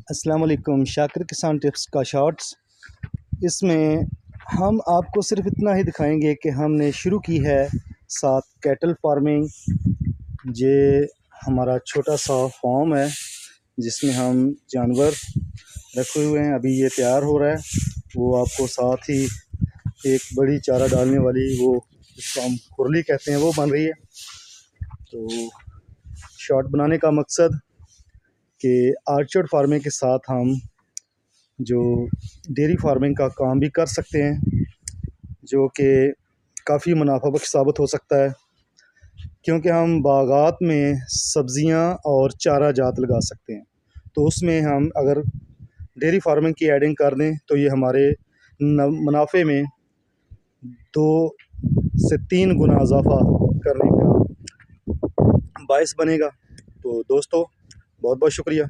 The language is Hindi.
अस्सलाम वालेकुम। शाकिर किसान टिप्स का शॉर्ट्स। इसमें हम आपको सिर्फ इतना ही दिखाएंगे कि हमने शुरू की है साथ कैटल फार्मिंग। ये हमारा छोटा सा फार्म है जिसमें हम जानवर रखे हुए हैं। अभी ये तैयार हो रहा है। वो आपको साथ ही एक बड़ी चारा डालने वाली, वो जिसको हम खुरली कहते हैं, वो बन रही है। तो शॉर्ट बनाने का मकसद कि आर्चर्ड फार्मिंग के साथ हम जो डेयरी फार्मिंग का काम भी कर सकते हैं, जो कि काफ़ी मुनाफाबख्श साबित हो सकता है, क्योंकि हम बागात में सब्ज़ियां और चारा जात लगा सकते हैं। तो उसमें हम अगर डेयरी फार्मिंग की एडिंग कर दें तो ये हमारे मुनाफे में 2 से 3 गुना इजाफा करने का बायस बनेगा। तो दोस्तों, बहुत बहुत शुक्रिया।